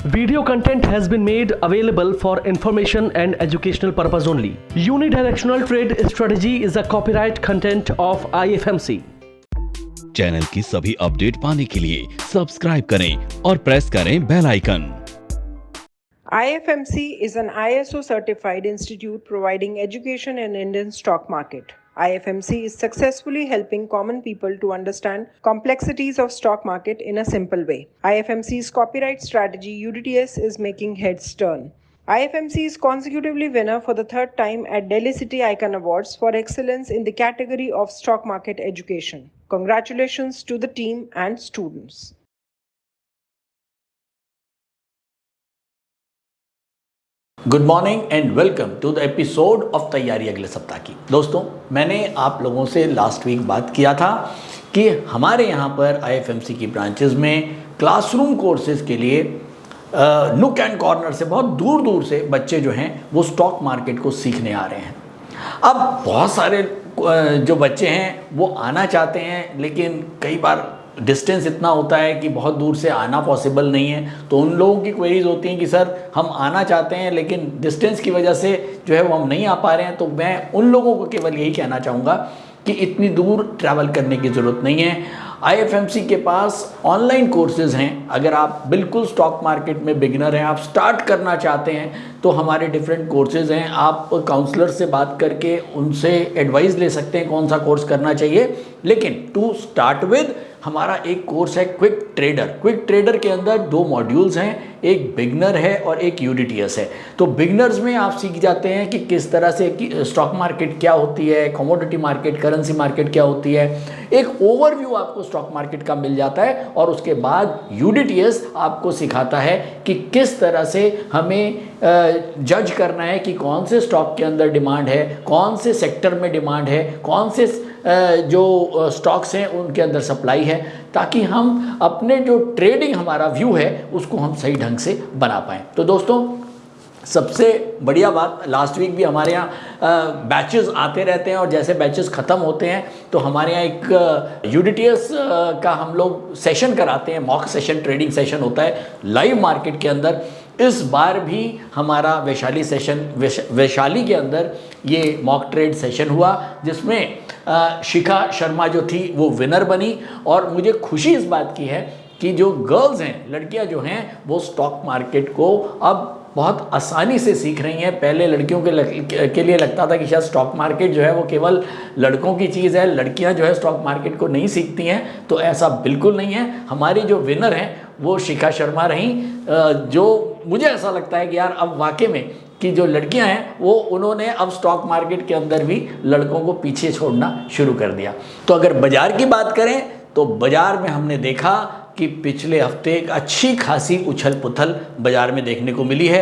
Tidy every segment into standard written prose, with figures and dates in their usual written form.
Video content has been made available for information and educational purpose only. Unidirectional trade strategy is a copyright content of IFMC. Channel की सभी update पाने के लिए subscribe करें और press करें bell icon. IFMC is an ISO certified institute providing education in Indian stock market. IFMC is successfully helping common people to understand complexities of stock market in a simple way. IFMC's copyright strategy UDTS is making heads turn. IFMC is consecutively winner for the third time at Delhi City Icon Awards for excellence in the category of stock market education. Congratulations to the team and students. Good morning and welcome to the episode of तैयारी अगले सप्ताह की। दोस्तों, मैंने आप लोगों से last week बात किया था कि हमारे यहाँ पर आईएफएमसी की ब्रांचेस में क्लासरूम कोर्सेज के लिए नुक एंड कॉर्नर से बहुत दूर दूर से बच्चे जो हैं वो स्टॉक मार्केट को सीखने आ रहे हैं। अब बहुत सारे जो बच्चे हैं वो आना चाहते हैं, लेकिन कई बार डिस्टेंस इतना होता है कि बहुत दूर से आना पॉसिबल नहीं है। तो उन लोगों की क्वेरीज होती हैं कि सर हम आना चाहते हैं लेकिन डिस्टेंस की वजह से जो है वो हम नहीं आ पा रहे हैं। तो मैं उन लोगों को केवल यही कहना चाहूँगा कि इतनी दूर ट्रैवल करने की ज़रूरत नहीं है। आईएफएमसी के पास ऑनलाइन कोर्सेज़ हैं। अगर आप बिल्कुल स्टॉक मार्केट में बिगिनर हैं, आप स्टार्ट करना चाहते हैं, तो हमारे डिफरेंट कोर्सेज़ हैं। आप काउंसलर से बात करके उनसे एडवाइस ले सकते हैं कौन सा कोर्स करना चाहिए। लेकिन टू स्टार्ट विद हमारा एक कोर्स है क्विक ट्रेडर। क्विक ट्रेडर के अंदर 2 मॉड्यूल्स हैं, एक बिगनर है और एक यूडीटीएस है। तो बिगनर्स में आप सीख जाते हैं कि किस तरह से स्टॉक मार्केट क्या होती है, कमोडिटी मार्केट, करेंसी मार्केट क्या होती है, एक ओवरव्यू आपको स्टॉक मार्केट का मिल जाता है। और उसके बाद यूडीटीएस आपको सिखाता है कि किस तरह से हमें जज करना है कि कौन से स्टॉक के अंदर डिमांड है, कौन से सेक्टर में डिमांड है, कौन से जो स्टॉक्स हैं उनके अंदर सप्लाई है, ताकि हम अपने जो ट्रेडिंग हमारा व्यू है उसको हम सही ढंग से बना पाएँ। तो दोस्तों, सबसे बढ़िया बात, लास्ट वीक भी हमारे यहाँ बैचेस आते रहते हैं और जैसे बैचेस ख़त्म होते हैं तो हमारे यहाँ एक यूडीटीएस का हम लोग सेशन कराते हैं, मॉक सेशन, ट्रेडिंग सेशन होता है लाइव मार्केट के अंदर। इस बार भी हमारा वैशाली सेशन, वैशाली के अंदर ये मॉक ट्रेड सेशन हुआ, जिसमें शिखा शर्मा जो थी वो विनर बनी। और मुझे खुशी इस बात की है कि जो गर्ल्स हैं, लड़कियां जो हैं, वो स्टॉक मार्केट को अब बहुत आसानी से सीख रही हैं। पहले लड़कियों के लिए लगता था कि शायद स्टॉक मार्केट जो है वो केवल लड़कों की चीज़ है, लड़कियां जो है स्टॉक मार्केट को नहीं सीखती हैं। तो ऐसा बिल्कुल नहीं है। हमारी जो विनर हैं वो शिखा शर्मा रहीं, जो मुझे ऐसा लगता है कि यार अब वाकई में कि जो लड़कियां हैं वो उन्होंने अब स्टॉक मार्केट के अंदर भी लड़कों को पीछे छोड़ना शुरू कर दिया। तो अगर बाज़ार की बात करें तो बाज़ार में हमने देखा कि पिछले हफ्ते एक अच्छी खासी उछल पुथल बाज़ार में देखने को मिली है।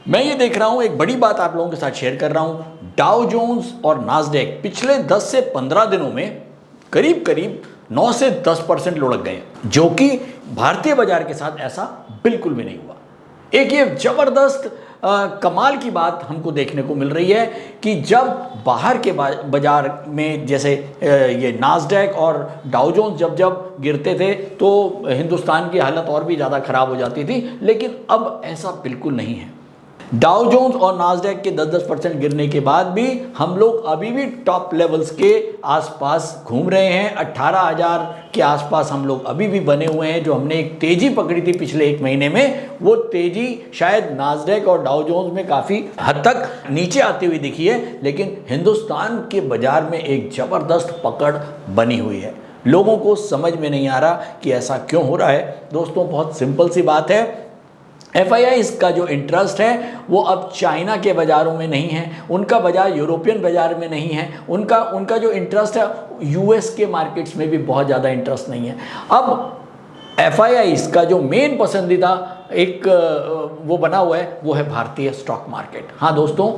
मैं ये देख रहा हूँ, एक बड़ी बात आप लोगों के साथ शेयर कर रहा हूँ, डाउ जोन्स और नास्डैक पिछले 10 से 15 दिनों में करीब करीब 9 से 10% लुढ़क गए, जो कि भारतीय बाज़ार के साथ ऐसा बिल्कुल भी नहीं हुआ। एक ये ज़बरदस्त कमाल की बात हमको देखने को मिल रही है कि जब बाहर के बाज़ार में जैसे ये नास्डैक और डाउ जोन्स जब गिरते थे तो हिंदुस्तान की हालत और भी ज़्यादा ख़राब हो जाती थी, लेकिन अब ऐसा बिल्कुल नहीं है। डाउ जोन्स और नास्डैक के 10-10% गिरने के बाद भी हम लोग अभी भी टॉप लेवल्स के आसपास घूम रहे हैं। 18,000 के आसपास हम लोग अभी भी बने हुए हैं। जो हमने एक तेज़ी पकड़ी थी पिछले 1 महीने में, वो तेज़ी शायद नास्डैक और डाउ जोन्स में काफ़ी हद तक नीचे आती हुई दिखी है, लेकिन हिंदुस्तान के बाज़ार में एक ज़बरदस्त पकड़ बनी हुई है। लोगों को समझ में नहीं आ रहा कि ऐसा क्यों हो रहा है। दोस्तों, बहुत सिंपल सी बात है। FIIs का जो इंटरेस्ट है वो अब चाइना के बाज़ारों में नहीं है, उनका बाज़ार यूरोपियन बाज़ार में नहीं है, उनका जो इंटरेस्ट है US के मार्केट्स में भी बहुत ज़्यादा इंटरेस्ट नहीं है। अब FIIs का जो मेन पसंदीदा एक वो बना हुआ है वो है भारतीय स्टॉक मार्केट। हाँ दोस्तों,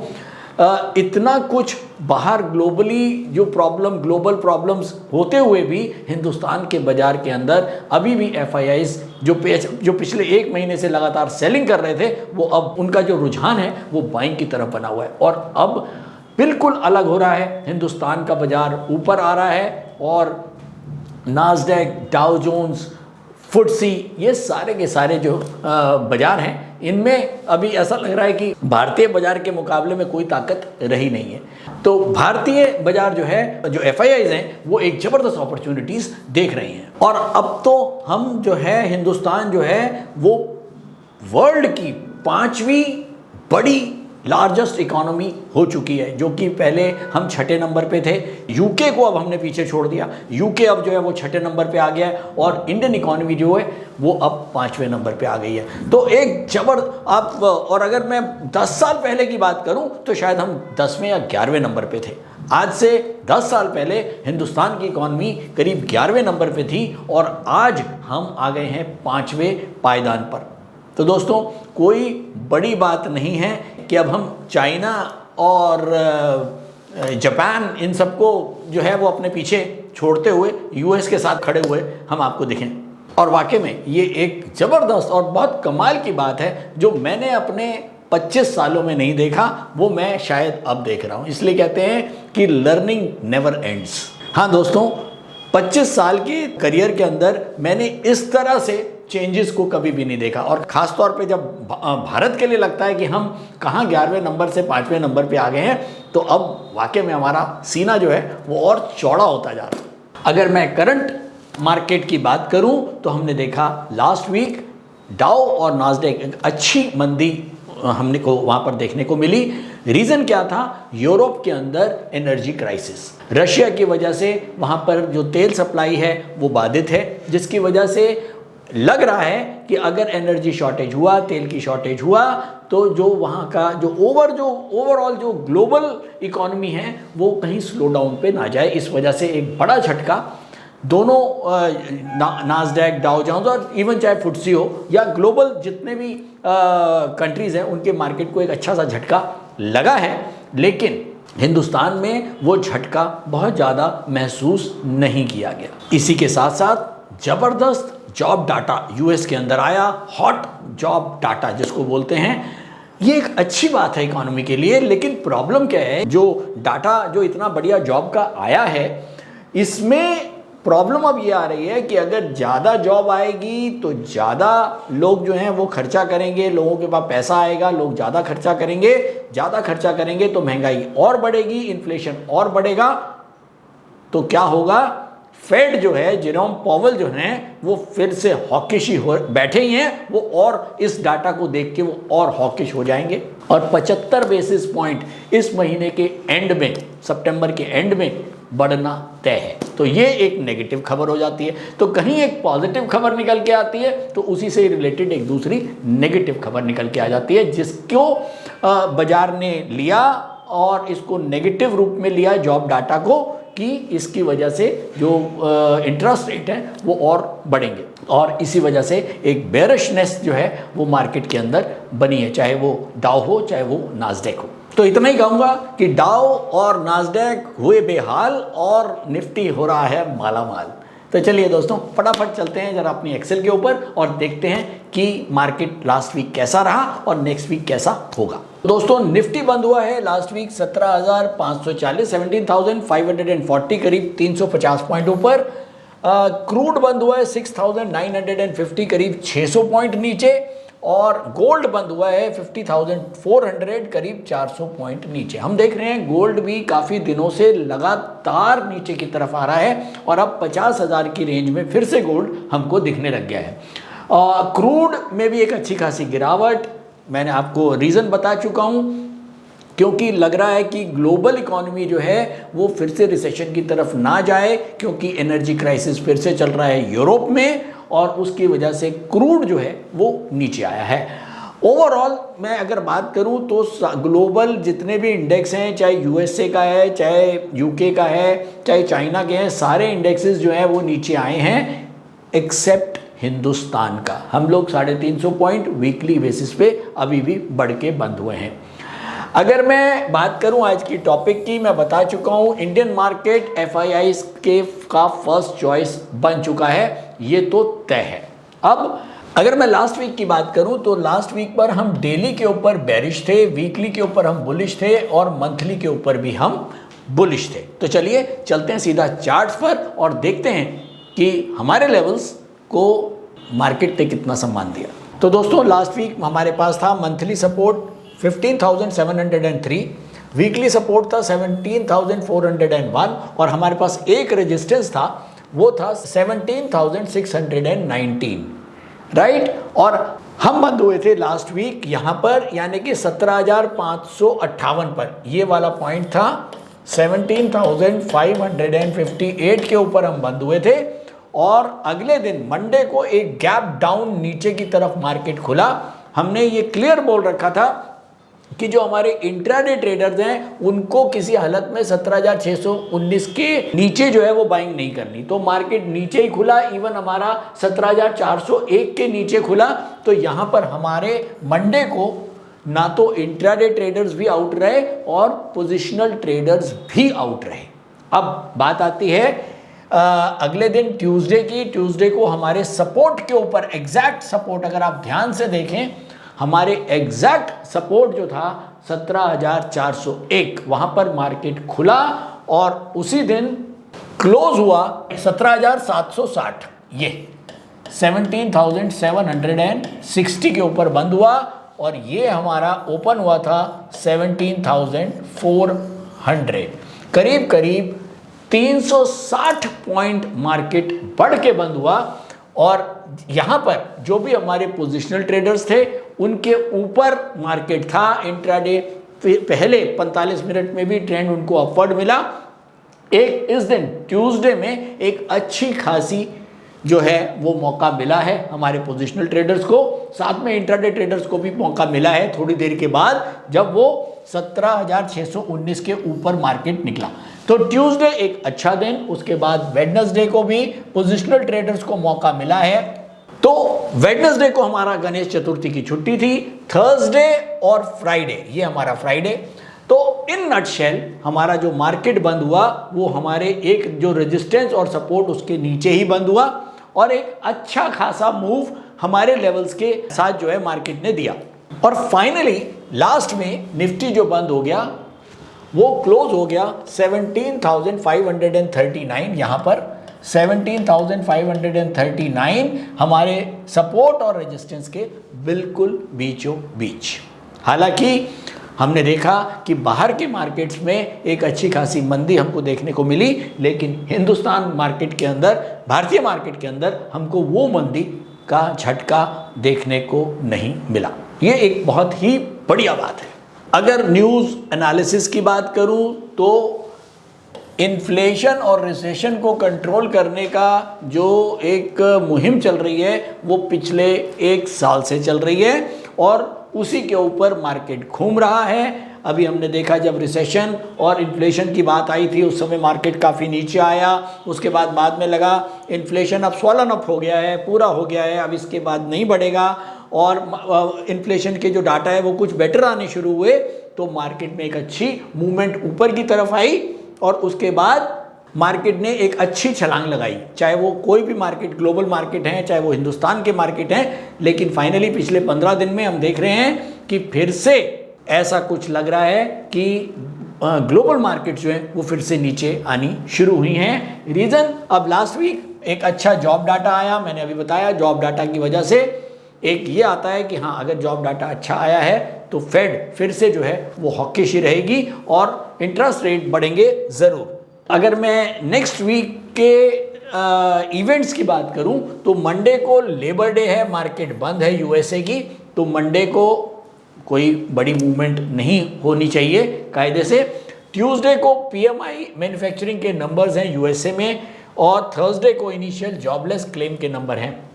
इतना कुछ बाहर ग्लोबली ग्लोबल प्रॉब्लम्स होते हुए भी हिंदुस्तान के बाज़ार के अंदर अभी भी FIIs जो पिछले 1 महीने से लगातार सेलिंग कर रहे थे, वो अब उनका जो रुझान है वो बाइंग की तरफ बना हुआ है। और अब बिल्कुल अलग हो रहा है, हिंदुस्तान का बाज़ार ऊपर आ रहा है और नास्डैक, डाउ जोन्स फुटसी, ये सारे के सारे जो बाजार हैं, इनमें अभी ऐसा लग रहा है कि भारतीय बाजार के मुकाबले में कोई ताकत रही नहीं है। तो भारतीय बाजार जो है, जो FIIs हैं, वो एक ज़बरदस्त अपॉर्चुनिटीज़ देख रही हैं। और अब तो हम जो है, हिंदुस्तान जो है वो वर्ल्ड की 5वीं बड़ी लार्जेस्ट इकोनॉमी हो चुकी है, जो कि पहले हम 6ठे नंबर पे थे। यूके को अब हमने पीछे छोड़ दिया, यूके अब जो है वो 6ठे नंबर पे आ गया है, और इंडियन इकोनॉमी जो है वो अब 5वें नंबर पे आ गई है। तो एक आप, और अगर मैं 10 साल पहले की बात करूं तो शायद हम 10वें या 11वें नंबर पे थे। आज से 10 साल पहले हिंदुस्तान की इकोनॉमी करीब 11वें नंबर पे थी, और आज हम आ गए हैं 5वें पायदान पर। तो दोस्तों, कोई बड़ी बात नहीं है कि अब हम चाइना और जापान, इन सबको जो है वो अपने पीछे छोड़ते हुए US के साथ खड़े हुए हम आपको दिखें। और वाकई में ये एक ज़बरदस्त और बहुत कमाल की बात है, जो मैंने अपने 25 सालों में नहीं देखा, वो मैं शायद अब देख रहा हूँ। इसलिए कहते हैं कि लर्निंग नेवर एंड्स। हाँ दोस्तों, 25 साल के करियर के अंदर मैंने इस तरह से चेंजेस को कभी भी नहीं देखा। और ख़ास तौर पे जब भारत के लिए लगता है कि हम कहाँ 11वें नंबर से 5वें नंबर पे आ गए हैं, तो अब वाकई में हमारा सीना जो है वो और चौड़ा होता जा रहा है। अगर मैं करंट मार्केट की बात करूं तो हमने देखा लास्ट वीक डाउ और नास्डैक एक अच्छी मंदी हमने को वहाँ पर देखने को मिली। रीज़न क्या था? यूरोप के अंदर एनर्जी क्राइसिस, रशिया की वजह से वहाँ पर जो तेल सप्लाई है वो बाधित है, जिसकी वजह से लग रहा है कि अगर एनर्जी शॉर्टेज हुआ, तेल की शॉर्टेज हुआ, तो जो वहाँ का जो ओवरऑल जो ग्लोबल इकोनॉमी है वो कहीं स्लो डाउन पे ना जाए। इस वजह से एक बड़ा झटका दोनों नास्डैक, डाउ जोन्स और इवन चाहे फुटसी हो या ग्लोबल जितने भी कंट्रीज़ हैं, उनके मार्केट को एक अच्छा सा झटका लगा है। लेकिन हिंदुस्तान में वो झटका बहुत ज़्यादा महसूस नहीं किया गया। इसी के साथ साथ ज़बरदस्त जॉब डाटा US के अंदर आया, हॉट जॉब डाटा जिसको बोलते हैं। ये एक अच्छी बात है इकोनॉमी के लिए, लेकिन प्रॉब्लम क्या है, जो डाटा जो इतना बढ़िया जॉब का आया है, इसमें प्रॉब्लम अब ये आ रही है कि अगर ज़्यादा जॉब आएगी तो ज़्यादा लोग जो हैं वो खर्चा करेंगे, लोगों के पास पैसा आएगा, लोग ज़्यादा खर्चा करेंगे तो महंगाई और बढ़ेगी, इन्फ्लेशन और बढ़ेगा। तो क्या होगा? फेड जो है, जेरोम पॉवेल जो हैं, वो फिर से हॉकिश हो बैठे ही हैं, वो और इस डाटा को देख के वो और हॉकिश हो जाएंगे। और 75 बेसिस पॉइंट इस महीने के एंड में, सितंबर के एंड में बढ़ना तय है। तो ये एक नेगेटिव खबर हो जाती है। तो कहीं एक पॉजिटिव खबर निकल के आती है तो उसी से रिलेटेड एक दूसरी नेगेटिव खबर निकल के आ जाती है, जिसको बाजार ने लिया और इसको नेगेटिव रूप में लिया जॉब डाटा को, कि इसकी वजह से जो इंटरेस्ट रेट है वो और बढ़ेंगे, और इसी वजह से एक बेरिशनेस जो है वो मार्केट के अंदर बनी है, चाहे वो डाउ हो चाहे वो नास्डैक हो। तो इतना ही कहूँगा कि डाउ और नास्डैक हुए बेहाल और निफ्टी हो रहा है मालामाल। तो चलिए दोस्तों, फटाफट चलते हैं जरा अपनी एक्सेल के ऊपर और देखते हैं कि मार्केट लास्ट वीक कैसा रहा और नेक्स्ट वीक कैसा होगा। दोस्तों, निफ्टी बंद हुआ है लास्ट वीक 17,540, 17,540, करीब 350 पॉइंट ऊपर। क्रूड बंद हुआ है 6,950, करीब 600 पॉइंट नीचे। और गोल्ड बंद हुआ है 50,400, करीब 400 पॉइंट नीचे। हम देख रहे हैं गोल्ड भी काफ़ी दिनों से लगातार नीचे की तरफ आ रहा है, और अब 50,000 की रेंज में फिर से गोल्ड हमको दिखने लग गया है। क्रूड में भी एक अच्छी खासी गिरावट, मैंने आपको रीज़न बता चुका हूँ, क्योंकि लग रहा है कि ग्लोबल इकोनॉमी जो है वो फिर से रिसेशन की तरफ ना जाए, क्योंकि एनर्जी क्राइसिस फिर से चल रहा है यूरोप में, और उसकी वजह से क्रूड जो है वो नीचे आया है। ओवरऑल मैं अगर बात करूं तो ग्लोबल जितने भी इंडेक्स हैं, चाहे USA का है, चाहे UK का है, चाहे चाइना के हैं, सारे इंडेक्सेस जो हैं वो नीचे आए हैं, एक्सेप्ट हिंदुस्तान का। हम लोग 350 पॉइंट वीकली बेसिस पे अभी भी बढ़ के बंद हुए हैं। अगर मैं बात करूं आज की टॉपिक की, मैं बता चुका हूं इंडियन मार्केट FIIs का फर्स्ट चॉइस बन चुका है, ये तो तय है। अब अगर मैं लास्ट वीक की बात करूं तो लास्ट वीक पर हम डेली के ऊपर बेरिश थे, वीकली के ऊपर हम बुलिश थे, और मंथली के ऊपर भी हम बुलिश थे। तो चलिए चलते हैं सीधा चार्ट्स पर और देखते हैं कि हमारे लेवल्स को मार्केट ने कितना सम्मान दिया। तो दोस्तों लास्ट वीक हमारे पास था मंथली सपोर्ट 15,703, वीकली सपोर्ट था 17,401 और हमारे पास एक रेजिस्टेंस था, वो था 17,619, राइट। और हम बंद हुए थे लास्ट वीक यहाँ पर, यानी कि 17,558 पर। ये वाला पॉइंट था 17,558 के ऊपर हम बंद हुए थे और अगले दिन मंडे को एक गैप डाउन नीचे की तरफ मार्केट खुला। हमने ये क्लियर बोल रखा था कि जो हमारे इंट्राडे ट्रेडर्स हैं उनको किसी हालत में 17,619 के नीचे जो है वो बाइंग नहीं करनी। तो मार्केट नीचे ही खुला, इवन हमारा 17,401 के नीचे खुला। तो यहाँ पर हमारे मंडे को ना तो इंट्राडे ट्रेडर्स भी आउट रहे और पोजिशनल ट्रेडर्स भी आउट रहे। अब बात आती है अगले दिन ट्यूसडे की। ट्यूसडे को हमारे सपोर्ट के ऊपर, एग्जैक्ट सपोर्ट अगर आप ध्यान से देखें, हमारे एग्जैक्ट सपोर्ट जो था 17,401, वहां पर मार्केट खुला और उसी दिन क्लोज हुआ 17,760, ये 17,760 के ऊपर बंद हुआ और ये हमारा ओपन हुआ था 17,400। करीब करीब 360 पॉइंट मार्केट बढ़ के बंद हुआ और यहां पर जो भी हमारे पोजिशनल ट्रेडर्स थे उनके ऊपर मार्केट था। इंट्राडे पहले 45 मिनट में भी ट्रेंड उनको अपवर्ड मिला। एक इस दिन ट्यूसडे में एक अच्छी खासी जो है वो मौका मिला है हमारे पोजिशनल ट्रेडर्स को, साथ में इंट्राडे ट्रेडर्स को भी मौका मिला है थोड़ी देर के बाद, जब वो 17,619 के ऊपर मार्केट निकला। तो ट्यूसडे एक अच्छा दिन, उसके बाद वेडनेसडे को भी पोजिशनल ट्रेडर्स को मौका मिला है। तो वेडनेसडे को हमारा गणेश चतुर्थी की छुट्टी थी, थर्सडे और फ्राइडे, ये हमारा फ्राइडे। तो इन नटशेल हमारा जो मार्केट बंद हुआ वो हमारे एक जो रेजिस्टेंस और सपोर्ट उसके नीचे ही बंद हुआ और एक अच्छा खासा मूव हमारे लेवल्स के साथ जो है मार्केट ने दिया। और फाइनली लास्ट में निफ्टी जो बंद हो गया वो क्लोज हो गया 17,539, यहाँ पर 17,539 हमारे सपोर्ट और रेजिस्टेंस के बिल्कुल बीचों बीच। हालांकि हमने देखा कि बाहर के मार्केट्स में एक अच्छी खासी मंदी हमको देखने को मिली, लेकिन हिंदुस्तान मार्केट के अंदर, भारतीय मार्केट के अंदर हमको वो मंदी का झटका देखने को नहीं मिला। ये एक बहुत ही बढ़िया बात है। अगर न्यूज़ एनालिसिस की बात करूं तो इन्फ्लेशन और रिसेशन को कंट्रोल करने का जो एक मुहिम चल रही है वो पिछले एक साल से चल रही है और उसी के ऊपर मार्केट घूम रहा है। अभी हमने देखा जब रिसेशन और इन्फ्लेशन की बात आई थी उस समय मार्केट काफ़ी नीचे आया, उसके बाद में लगा इन्फ्लेशन अब स्वॉलन अप हो गया है, पूरा हो गया है, अब इसके बाद नहीं बढ़ेगा और इन्फ्लेशन के जो डाटा है वो कुछ बेटर आने शुरू हुए, तो मार्केट में एक अच्छी मूवमेंट ऊपर की तरफ आई और उसके बाद मार्केट ने एक अच्छी छलांग लगाई। चाहे वो कोई भी मार्केट, ग्लोबल मार्केट है, चाहे वो हिंदुस्तान के मार्केट हैं, लेकिन फाइनली पिछले 15 दिन में हम देख रहे हैं कि फिर से ऐसा कुछ लग रहा है कि ग्लोबल मार्केट जो है वो फिर से नीचे आनी शुरू हुई हैं। रीज़न, अब लास्ट वीक एक अच्छा जॉब डाटा आया, मैंने अभी बताया, जॉब डाटा की वजह से एक ये आता है कि हाँ अगर जॉब डाटा अच्छा आया है तो फेड फिर से जो है वो हॉकिश ही रहेगी और इंटरेस्ट रेट बढ़ेंगे ज़रूर। अगर मैं नेक्स्ट वीक के इवेंट्स की बात करूं तो मंडे को लेबर डे है, मार्केट बंद है यूएसए की, तो मंडे को कोई बड़ी मूवमेंट नहीं होनी चाहिए कायदे से। ट्यूसडे को पीएमआई मैन्युफैक्चरिंग के नंबर्स हैं यूएसए में और थर्सडे को इनिशियल जॉबलेस क्लेम के नंबर हैं।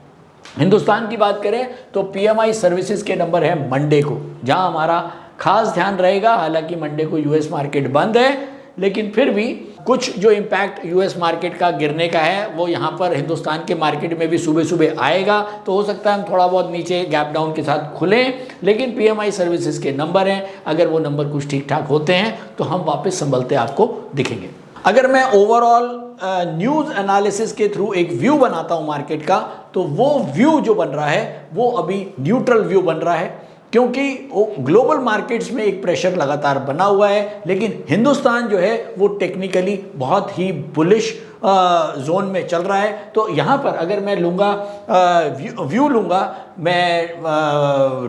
हिंदुस्तान की बात करें तो पीएमआई सर्विसेज के नंबर है मंडे को, जहां हमारा खास ध्यान रहेगा। हालांकि मंडे को यूएस मार्केट बंद है, लेकिन फिर भी कुछ जो इम्पैक्ट यूएस मार्केट का गिरने का है वो यहाँ पर हिंदुस्तान के मार्केट में भी सुबह सुबह आएगा। तो हो सकता है हम थोड़ा बहुत नीचे गैप डाउन के साथ खुलें, लेकिन पीएमआई सर्विसेज के नंबर हैं, अगर वो नंबर कुछ ठीक ठाक होते हैं तो हम वापस संभलते आपको दिखेंगे। अगर मैं ओवरऑल न्यूज़ एनालिसिस के थ्रू एक व्यू बनाता हूँ मार्केट का, तो वो व्यू जो बन रहा है वो अभी न्यूट्रल व्यू बन रहा है। क्योंकि ग्लोबल मार्केट्स में एक प्रेशर लगातार बना हुआ है, लेकिन हिंदुस्तान जो है वो टेक्निकली बहुत ही बुलिश जोन में चल रहा है। तो यहाँ पर अगर मैं लूँगा व्यू लूँगा मैं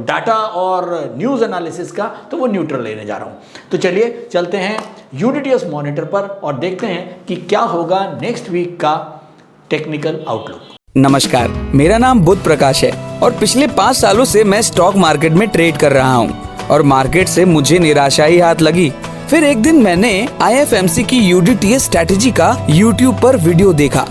डाटा और न्यूज़ एनालिसिस का, तो वो न्यूट्रल लेने जा रहा हूँ। तो चलिए चलते हैं यूडीटीएस मॉनिटर पर और देखते हैं कि क्या होगा नेक्स्ट वीक का टेक्निकल आउटलुक। नमस्कार, मेरा नाम बुध प्रकाश है और पिछले 5 सालों से मैं स्टॉक मार्केट में ट्रेड कर रहा हूँ और मार्केट से मुझे निराशा ही हाथ लगी। फिर एक दिन मैंने IFMC की यूडीटीएस स्ट्रैटेजी का YouTube पर वीडियो देखा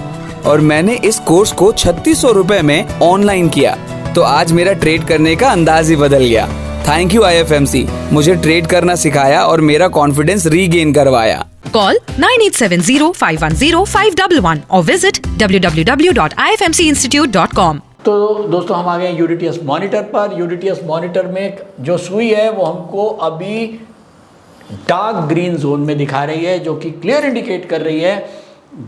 और मैंने इस कोर्स को 3600 रुपए में ऑनलाइन किया। तो आज मेरा ट्रेड करने का अंदाज ही बदल गया। थैंक यू IFMC, मुझे ट्रेड करना सिखाया और मेरा कॉन्फिडेंस रीगेन करवाया। Call 9870-510-511 or visit www.ifmcinstitute.com। तो दोस्तों हम आ गए यूडीटीएस मॉनिटर पर। यूडीटीएस मॉनिटर में जो सुई है वो हमको अभी डार्क ग्रीन जोन में दिखा रही है, जो कि क्लियर इंडिकेट कर रही है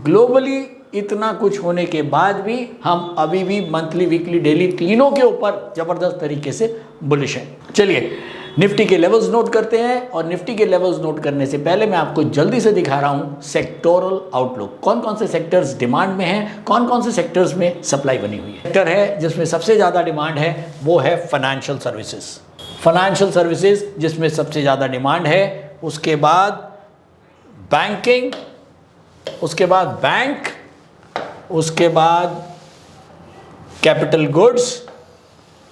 ग्लोबली इतना कुछ होने के बाद भी हम अभी भी मंथली, वीकली, डेली तीनों के ऊपर जबरदस्त तरीके से बुलिश हैं। चलिए निफ्टी के लेवल्स नोट करते हैं और निफ्टी के लेवल्स नोट करने से पहले मैं आपको जल्दी से दिखा रहा हूं सेक्टोरल आउटलुक। कौन कौन से सेक्टर्स डिमांड में हैं, कौन कौन से सेक्टर्स में सप्लाई बनी हुई है। सेक्टर है जिसमें सबसे ज़्यादा डिमांड है वो है फाइनेंशियल सर्विसेज। फाइनेंशियल सर्विसेज जिसमें सबसे ज़्यादा डिमांड है, उसके बाद बैंकिंग, उसके बाद बैंक, उसके बाद कैपिटल गुड्स,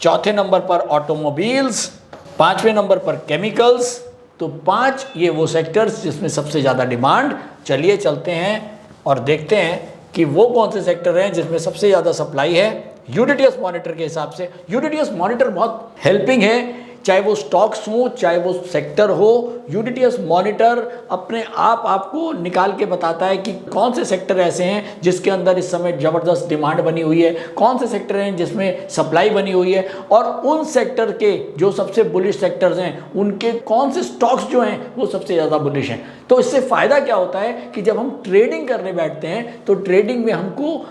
चौथे नंबर पर ऑटोमोबाइल्स, 5वें नंबर पर केमिकल्स। तो 5 ये वो सेक्टर्स जिसमें सबसे ज़्यादा डिमांड। चलिए चलते हैं और देखते हैं कि वो कौन से सेक्टर हैं जिसमें सबसे ज़्यादा सप्लाई है यूडीटीएस मॉनिटर के हिसाब से। यूडीटीएस मॉनिटर बहुत हेल्पिंग है, चाहे वो स्टॉक्स हो चाहे वो सेक्टर हो। यूडीटीएस मॉनिटर अपने आप आपको निकाल के बताता है कि कौन से सेक्टर ऐसे हैं जिसके अंदर इस समय ज़बरदस्त डिमांड बनी हुई है, कौन से सेक्टर हैं जिसमें सप्लाई बनी हुई है, और उन सेक्टर के जो सबसे बुलिश सेक्टर्स हैं उनके कौन से स्टॉक्स जो हैं वो सबसे ज़्यादा बुलिश हैं। तो इससे फ़ायदा क्या होता है कि जब हम ट्रेडिंग करने बैठते हैं तो ट्रेडिंग में हमको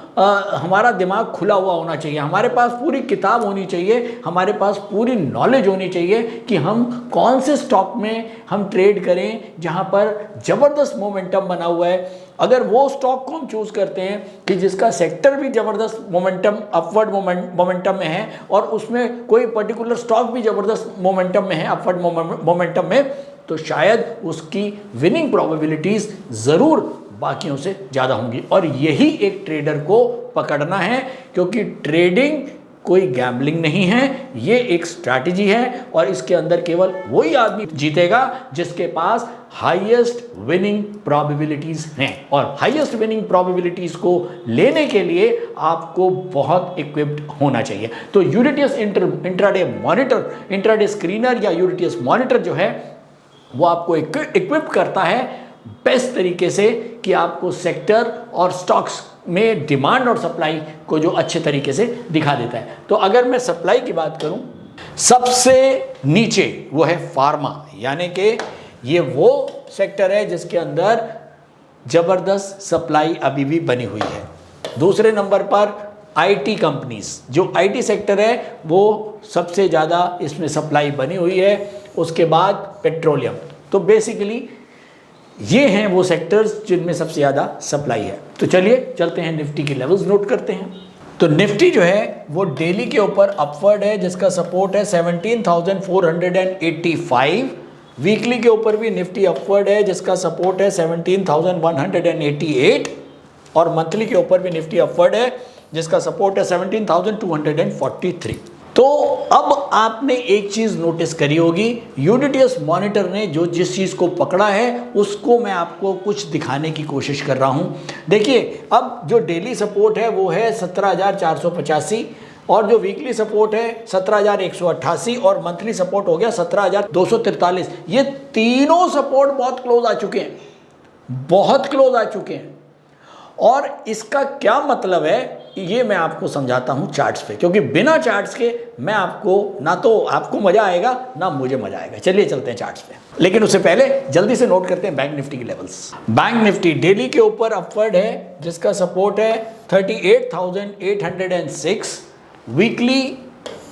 हमारा दिमाग खुला हुआ होना चाहिए, हमारे पास पूरी किताब होनी चाहिए, हमारे पास पूरी नॉलेज होनी चाहिए कि हम कौन से स्टॉक में हम ट्रेड करें जहां पर ज़बरदस्त मोमेंटम बना हुआ है। अगर वो स्टॉक को हम चूज़ करते हैं कि जिसका सेक्टर भी ज़बरदस्त मोमेंटम, अपवर्ड मोमेंटम में है और उसमें कोई पर्टिकुलर स्टॉक भी ज़बरदस्त मोमेंटम में है, अपवर्ड मोमेंटम में, तो शायद उसकी विनिंग प्रोबेबिलिटीज़ ज़रूर बाकियों से ज़्यादा होंगी। और यही एक ट्रेडर को पकड़ना है, क्योंकि ट्रेडिंग कोई गैम्बलिंग नहीं है, ये एक स्ट्रैटेजी है और इसके अंदर केवल वही आदमी जीतेगा जिसके पास हाईएस्ट विनिंग प्रोबेबिलिटीज़ हैं। और हाईएस्ट विनिंग प्रोबेबिलिटीज़ को लेने के लिए आपको बहुत इक्विप्ड होना चाहिए। तो UDTS intraday monitor, intraday screener या यूडीटीएस मॉनिटर जो है वो आपको इक्विप करता है बेस्ट तरीके से कि आपको सेक्टर और स्टॉक्स में डिमांड और सप्लाई को जो अच्छे तरीके से दिखा देता है। तो अगर मैं सप्लाई की बात करूं, सबसे नीचे वो है फार्मा, यानी कि ये वो सेक्टर है जिसके अंदर ज़बरदस्त सप्लाई अभी भी बनी हुई है। दूसरे नंबर पर आईटी कंपनीज, जो आईटी सेक्टर है वो सबसे ज़्यादा इसमें सप्लाई बनी हुई है। उसके बाद पेट्रोलियम। तो बेसिकली ये हैं वो सेक्टर्स जिनमें सबसे ज़्यादा सप्लाई है। तो चलिए चलते हैं निफ्टी के लेवल्स नोट करते हैं। तो निफ्टी जो है वो डेली के ऊपर अपवर्ड है जिसका सपोर्ट है 17,485। वीकली के ऊपर भी निफ्टी अपवर्ड है जिसका सपोर्ट है 17,188 और मंथली के ऊपर भी निफ्टी अपवर्ड है जिसका सपोर्ट है 17,243। तो अब आपने एक चीज़ नोटिस करी होगी, यूडीटीएस मॉनिटर ने जो जिस चीज़ को पकड़ा है उसको मैं आपको कुछ दिखाने की कोशिश कर रहा हूँ। देखिए, अब जो डेली सपोर्ट है वो है 17,485 और जो वीकली सपोर्ट है 17,188 और मंथली सपोर्ट हो गया 17,243। ये तीनों सपोर्ट बहुत क्लोज आ चुके हैं, बहुत क्लोज आ चुके हैं। और इसका क्या मतलब है ये मैं आपको समझाता हूं चार्ट्स पे, क्योंकि बिना चार्ट्स के मैं आपको ना तो आपको मजा आएगा ना मुझे मजा आएगा। चलिए चलते हैं चार्ट्स पे, लेकिन उससे पहले जल्दी से नोट करते हैं बैंक निफ्टी के लेवल्स। बैंक निफ्टी डेली के ऊपर अपवर्ड है जिसका सपोर्ट है 38,806। वीकली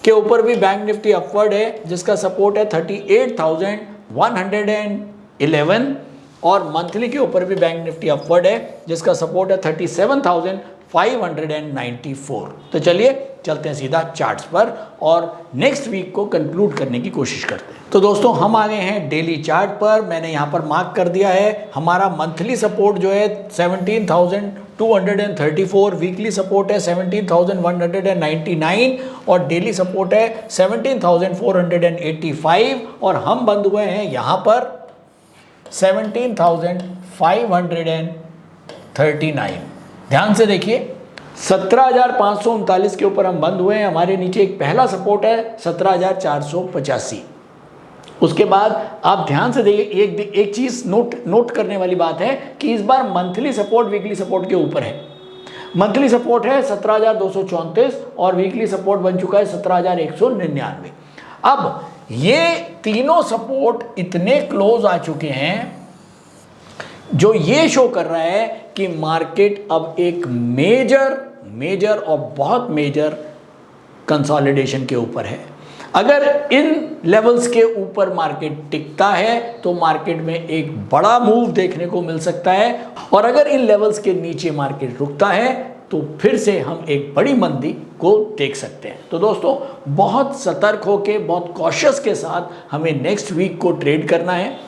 के ऊपर भी बैंक निफ्टी अपवर्ड है, जिसका सपोर्ट है 38,111 और मंथली के ऊपर भी बैंक निफ्टी अपवर्ड है, जिसका सपोर्ट है 37,594। तो चलिए चलते हैं सीधा चार्ट्स पर और नेक्स्ट वीक को कंक्लूड करने की कोशिश करते हैं। तो दोस्तों हम आ गए हैं डेली चार्ट पर। मैंने यहाँ पर मार्क कर दिया है हमारा मंथली सपोर्ट जो है 17,234, वीकली सपोर्ट है 17,199 और डेली सपोर्ट है 17,485 और हम बंद हुए हैं यहाँ पर 17,539। ध्यान से देखिए 17,539 के ऊपर हम बंद हुए हैं। हमारे नीचे एक पहला सपोर्ट है 17,485। उसके बाद आप ध्यान से देखिए, एक चीज नोट करने वाली बात है कि इस बार मंथली सपोर्ट वीकली सपोर्ट के ऊपर है। मंथली सपोर्ट है 17,234 और वीकली सपोर्ट बन चुका है 17,199। अब ये तीनों सपोर्ट इतने क्लोज आ चुके हैं जो ये शो कर रहा है कि मार्केट अब एक मेजर और बहुत मेजर कंसोलिडेशन के ऊपर है। अगर इन लेवल्स के ऊपर मार्केट टिकता है तो मार्केट में एक बड़ा मूव देखने को मिल सकता है और अगर इन लेवल्स के नीचे मार्केट रुकता है तो फिर से हम एक बड़ी मंदी को देख सकते हैं। तो दोस्तों बहुत सतर्क होकर, बहुत कॉशियस के साथ हमें नेक्स्ट वीक को ट्रेड करना है।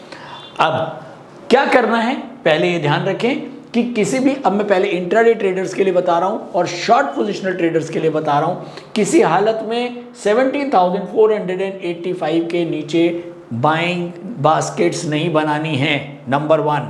अब क्या करना है पहले ये ध्यान रखें कि किसी भी, अब मैं पहले इंट्राडे ट्रेडर्स के लिए बता रहा हूं और शॉर्ट पोजिशनल ट्रेडर्स के लिए बता रहा हूं, किसी हालत में 17,485 के नीचे बाइंग बास्केट्स नहीं बनानी है। नंबर 1,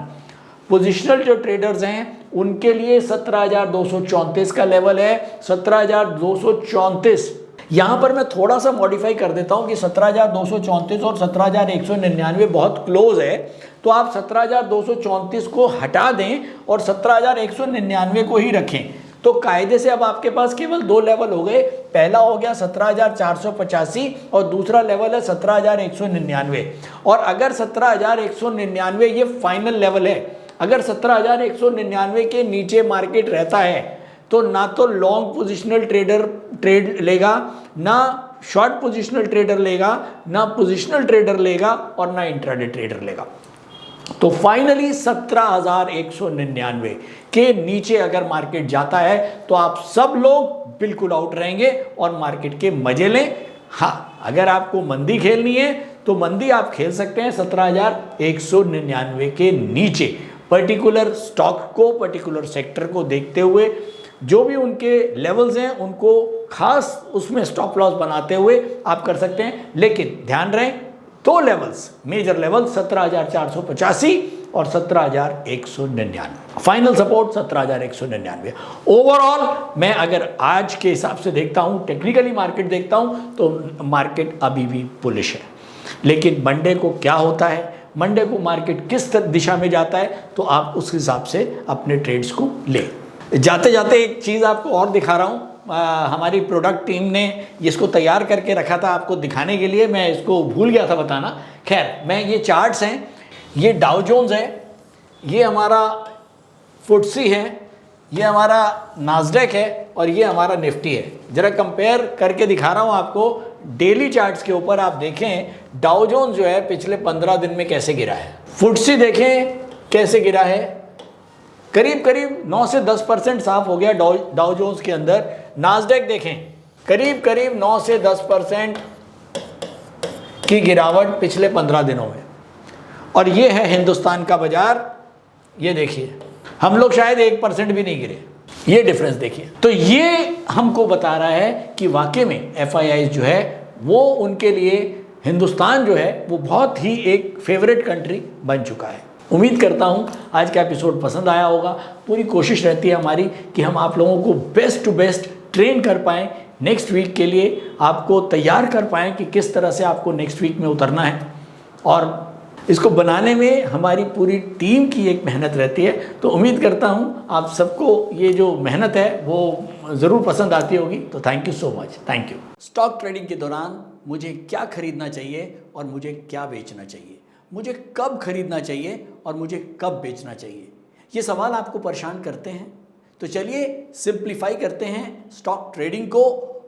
पोजिशनल जो ट्रेडर्स हैं उनके लिए 17,234 का लेवल है। 17,234 यहां पर मैं थोड़ा सा मॉडिफाई कर देता हूं कि 17,234 और 17,199 बहुत क्लोज है, तो आप 17,234 को हटा दें और 17,199 को ही रखें। तो कायदे से अब आपके पास केवल 2 लेवल हो गए। पहला हो गया 17,485 और दूसरा लेवल है 17,199। और अगर 17,199 ये फाइनल लेवल है, अगर 17,199 के नीचे मार्केट रहता है तो ना तो लॉन्ग पोजिशनल ट्रेडर ट्रेड लेगा, ना शॉर्ट पोजिशनल ट्रेडर लेगा, ना पोजिशनल ट्रेडर लेगा और ना इंट्राडे ट्रेडर लेगा। तो फाइनली 17,199 के नीचे अगर मार्केट जाता है तो आप सब लोग बिल्कुल आउट रहेंगे और मार्केट के मजे लें। हाँ, अगर आपको मंदी खेलनी है तो मंदी आप खेल सकते हैं 17,199 के नीचे। पर्टिकुलर स्टॉक को, पर्टिकुलर सेक्टर को देखते हुए जो भी उनके लेवल्स हैं उनको खास उसमें स्टॉप लॉस बनाते हुए आप कर सकते हैं। लेकिन ध्यान रहे 2 लेवल्स, मेजर लेवल 17,485 और 17,199, फाइनल सपोर्ट 17,199। ओवरऑल मैं अगर आज के हिसाब से देखता हूं, टेक्निकली मार्केट देखता हूं तो मार्केट अभी भी बुलिश है। लेकिन मंडे को क्या होता है, मंडे को मार्केट किस दिशा में जाता है, तो आप उस हिसाब से अपने ट्रेड्स को ले। जाते जाते एक चीज़ आपको और दिखा रहा हूँ। हमारी प्रोडक्ट टीम ने इसको तैयार करके रखा था आपको दिखाने के लिए, मैं इसको भूल गया था बताना। खैर, मैं ये चार्ट्स हैं, ये डाउ जोन्स है, ये हमारा फुटसी है, ये हमारा नास्डैक है और ये हमारा निफ्टी है। ज़रा कंपेयर करके दिखा रहा हूँ आपको। डेली चार्ट्स के ऊपर आप देखें डाउ जोन्स जो है पिछले 15 दिन में कैसे गिरा है, फुटसी देखें कैसे गिरा है, करीब 9 से 10% साफ हो गया डाउ जोन्स के अंदर। नास्डैक देखें करीब 9 से 10% की गिरावट पिछले 15 दिनों में। और ये है हिंदुस्तान का बाजार, ये देखिए हम लोग शायद 1% भी नहीं गिरे, ये डिफरेंस देखिए। तो ये हमको बता रहा है कि वाकई में FIIs जो है वो उनके लिए हिंदुस्तान जो है वो बहुत ही एक फेवरेट कंट्री बन चुका है। उम्मीद करता हूँ आज का एपिसोड पसंद आया होगा। पूरी कोशिश रहती है हमारी कि हम आप लोगों को बेस्ट टू बेस्ट ट्रेन कर पाएँ, नेक्स्ट वीक के लिए आपको तैयार कर पाएँ कि किस तरह से आपको नेक्स्ट वीक में उतरना है। और इसको बनाने में हमारी पूरी टीम की एक मेहनत रहती है। तो उम्मीद करता हूँ आप सबको ये जो मेहनत है वो ज़रूर पसंद आती होगी। तो thank you so much, thank you. Stock trading के दौरान मुझे क्या खरीदना चाहिए और मुझे क्या बेचना चाहिए, मुझे कब खरीदना चाहिए और मुझे कब बेचना चाहिए, ये सवाल आपको परेशान करते हैं। तो चलिए सिंप्लीफाई करते हैं स्टॉक ट्रेडिंग को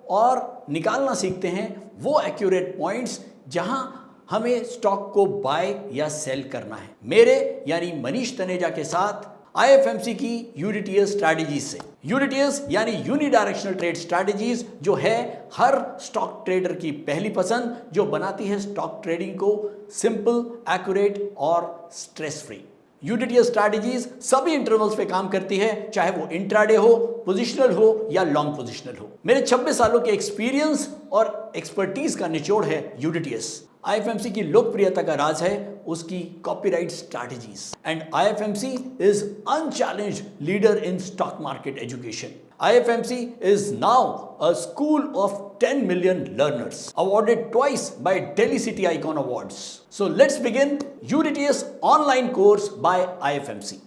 और निकालना सीखते हैं वो एक्यूरेट पॉइंट्स जहां हमें स्टॉक को बाय या सेल करना है। मेरे यानी मनीष तनेजा के साथ IFMC की यूडीटीएस स्ट्रैटेजीज से। यूडीटीएस यानी यूनिडायरेक्शनल ट्रेड स्ट्रैटेजीज, जो है हर स्टॉक ट्रेडर की पहली पसंद, जो बनाती है स्टॉक ट्रेडिंग को सिंपल, एक्यूरेट और स्ट्रेस फ्री। यूडीटीएस स्ट्रैटेजीज सभी इंटरवल्स पे काम करती है, चाहे वो इंट्राडे हो, पोजिशनल हो या लॉन्ग पोजिशनल हो। मेरे 26 सालों के एक्सपीरियंस और एक्सपर्टीज का निचोड़ है यूडीटीएस। IFMC की लोकप्रियता का राज है उसकी copyright strategies, and IFMC is unchallenged leader in stock market education. IFMC is now a school of 10 million learners, awarded twice by Delhi City Icon Awards. So let's begin UDTS online course by IFMC.